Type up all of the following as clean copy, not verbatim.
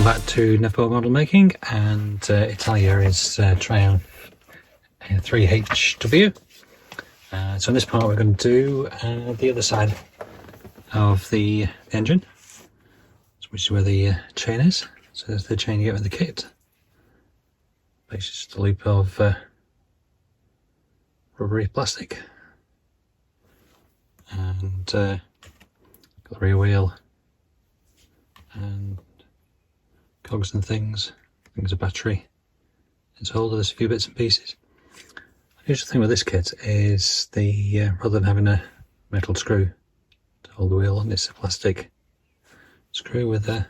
back to Nepo model making, and Italeri's Triumph 3HW. So in this part we're going to do the other side of the engine, which is where the chain is. So there's the chain you get with the kit. Basically just a loop of rubbery plastic. And got the rear wheel and cogs and things. I think there's a battery. It's all there's a few bits and pieces. The usual thing with this kit is the rather than having a metal screw to hold the wheel on, it's a plastic screw with a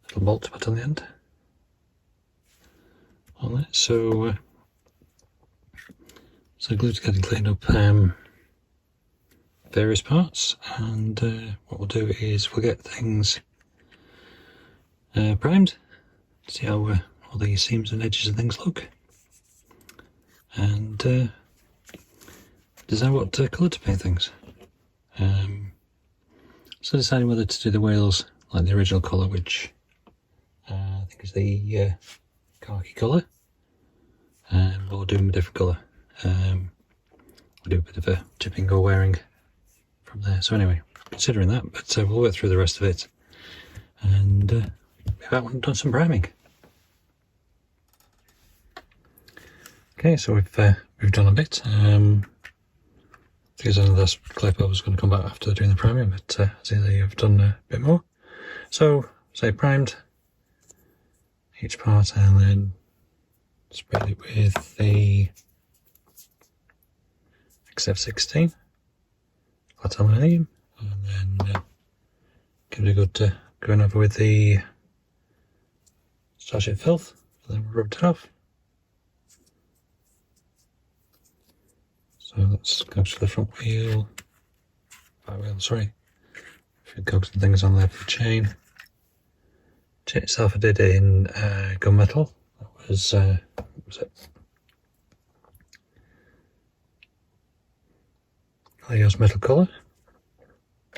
little bolt to put on the end on it. So the glue's getting cleaned up various parts, and what we'll do is we'll get things primed, see how all the seams and edges and things look, and decide what colour to paint things. So deciding whether to do the wheels like the original colour, which I think is the khaki colour, or do them a different colour. We'll do a bit of a chipping or wearing from there. So anyway, considering that, but we'll work through the rest of it and be back when I've done some priming. Okay, so we've done a bit. Because I know this clip I was going to come back after doing the priming, but I see that you've done a bit more. So, say primed each part and then spread it with the XF16 flat aluminium, and then give it a good going over with the Starship filth, and then rub it off. So let's go to the front wheel, back wheel, sorry. A few cogs and things on there for the chain. Chain itself I did in gunmetal. That was, what was it? I'll use metal colour.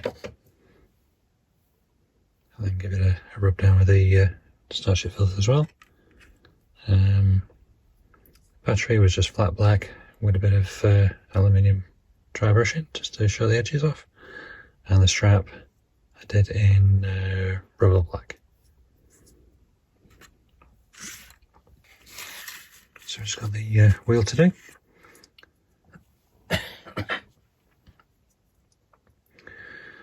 And then give it a rub down with the Starship filth as well. Battery was just flat black with a bit of aluminium dry brushing just to show the edges off. And the strap I did in rubber black. So I've just got the wheel to do.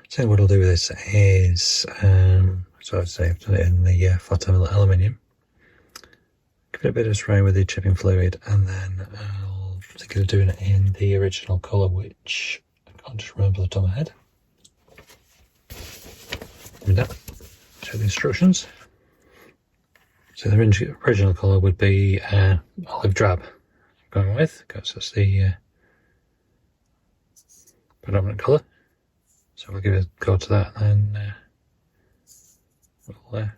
So what I'll do with this is, so I'd say I've done it in the flat aluminium. Give it a bit of spray with the chipping fluid, and then I'll think of doing it in the original colour, which I can't just remember the top of my head. With that, show the instructions. So the original colour would be olive drab. I'm going with, because that's the predominant colour. So we'll give it a go to that, and then we'll a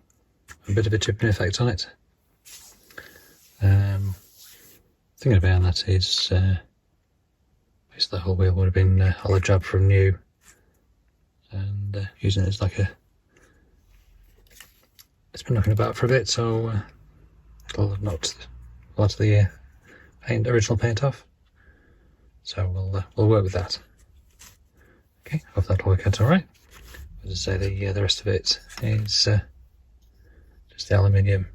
bit of a chipping effect on it. Thinking about that is basically the whole wheel would have been olive drab from new, and using it as like it's been knocking about for a bit, so it'll have knocked a lot of the original paint off. So we'll work with that. Okay, hope that'll work out alright. As I say, the rest of it is just the aluminium,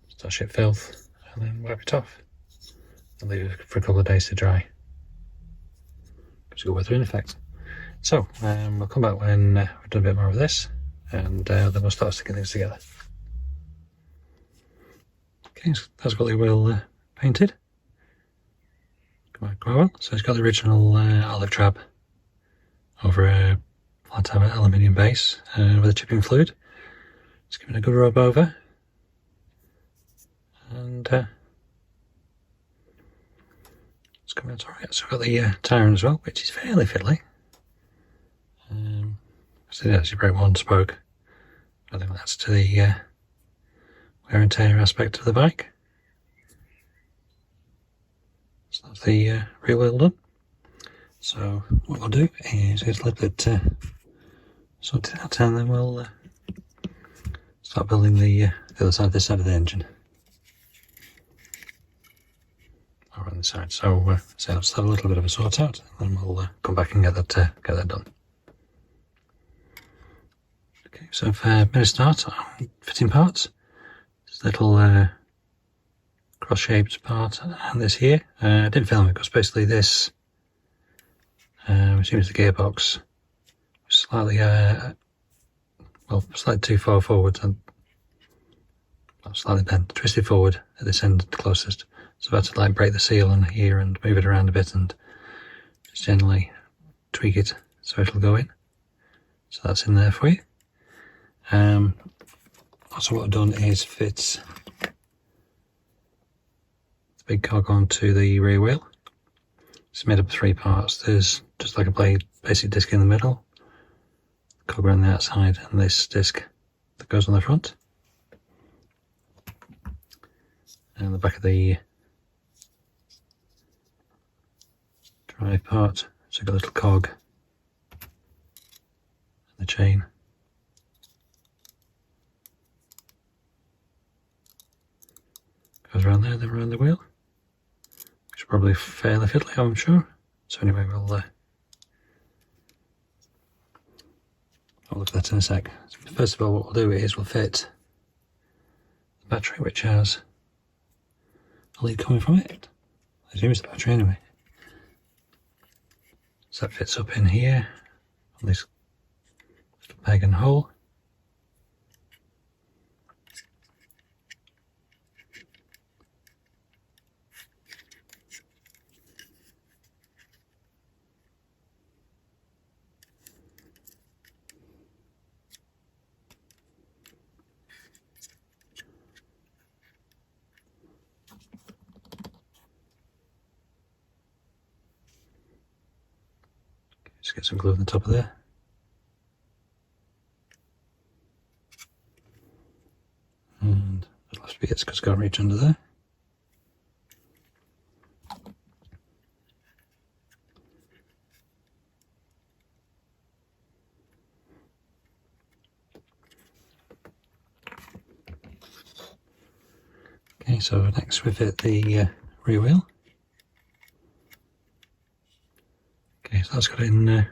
Starship filth, and then wipe it off and leave it for a couple of days to dry. It's a good weather in effect. So we'll come back when we've done a bit more of this, and then we'll start sticking things together. Okay, so that's what the wheel painted. Quite well. So it's got the original olive drab over a flat aluminium base with a chipping fluid. Just giving it a good rub over, and it's coming out alright. So I've got the tyre as well, which is fairly fiddly. So it actually broke one spoke. I think that's to the wear and tear aspect of the bike. So that's the rear wheel done. So what we'll do is get a little bit sorted out, and then we'll start building the other side, this side of the engine. Or on the side. So let's have a little bit of a sort out, and then we'll come back and get that done. Okay, so I've made a start on fitting parts. This little cross-shaped part and this here. I didn't film it because basically this, which is the gearbox, slightly slightly too far forward and slightly bent, twisted forward at this end closest. So I've had to like break the seal on here and move it around a bit and just generally tweak it so it'll go in. So that's in there for you. Also what I've done is fit the big cog onto the rear wheel. It's made up of 3 parts. There's just like a basic disc in the middle, cog around the outside, and this disc that goes on the front. And the back of the drive part, so got a little cog and the chain. Goes around there, then around the wheel, which is probably fairly fiddly, I'm sure. So anyway, we'll look at that in a sec. First of all, what we'll do is we'll fit the battery, which has a lead coming from it. I assume it's the battery anyway. So that fits up in here on this little peg and hole. Just get some glue on the top of there. And it'll have to be it because it's got to reach under there. Okay, so next we fit the rear wheel. Okay, so that's got it in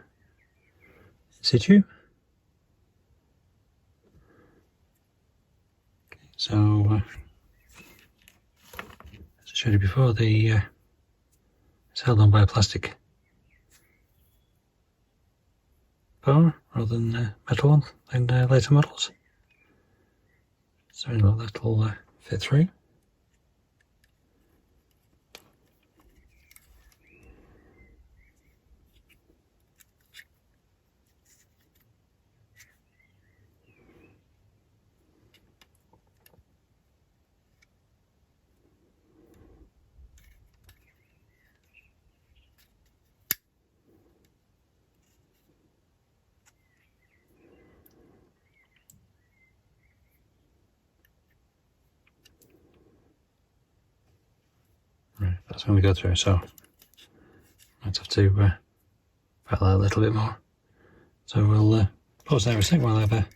situ. Okay, so as I showed you before, it's held on by a plastic bar rather than metal one in later models. So that'll fit through. Right, that's when we go through, so might have to battle that a little bit more. So we'll pause there a sec while I have a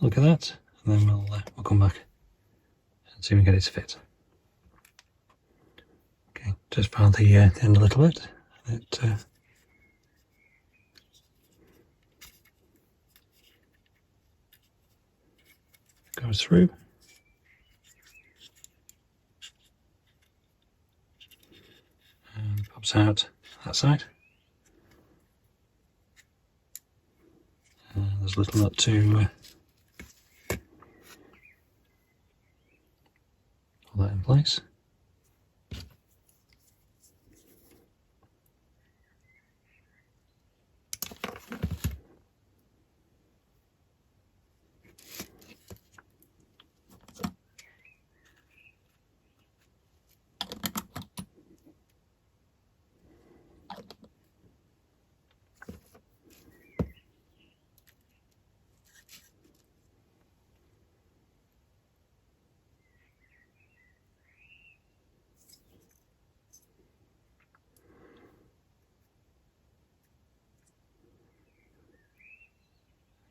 look at that, and then we'll come back and see if we can get it to fit. Okay, just found the end a little bit. It goes through. And pops out that side. There's a little nut to hold that in place.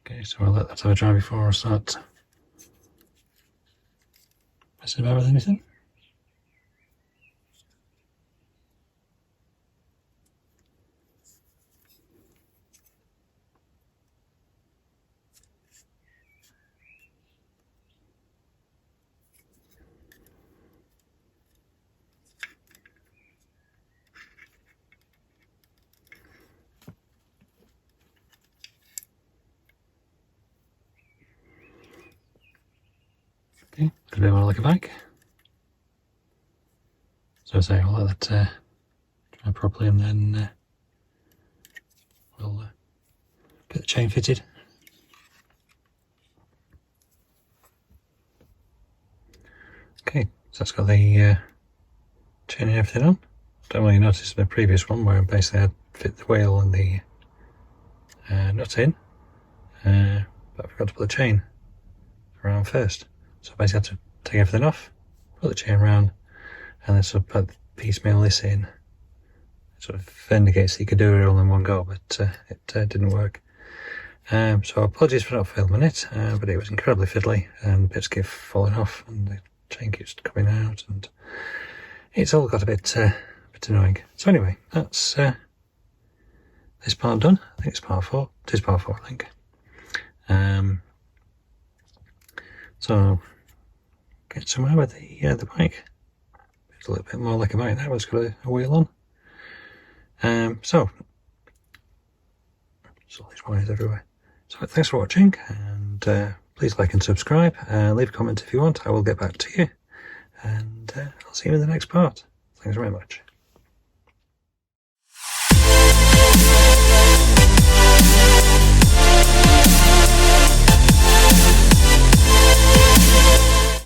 Okay, so I'll let that have a dry before I start messing about with anything? Okay, got a bit more like a bike. So I say I'll let that dry properly, and then we'll get the chain fitted. Okay, so that's got the chain and everything on. Don't really notice the previous one where basically I'd fit the wheel and the nut in, but I forgot to put the chain around first. So I basically had to take everything off, put the chain around, and then sort of put piecemeal this in. It sort of indicates that you could do it all in one go, but it didn't work. So apologies for not filming it, but it was incredibly fiddly, and bits keep falling off, and the chain keeps coming out, and it's all got a bit annoying. So anyway, that's this part done. I think it's part 4. It is part 4, I think. So get somewhere with the bike. It's a little bit more like a bike now, but it's got a wheel on. So there's all these wires everywhere. So thanks for watching, and please like and subscribe. Leave a comment if you want. I will get back to you, and I'll see you in the next part. Thanks very much.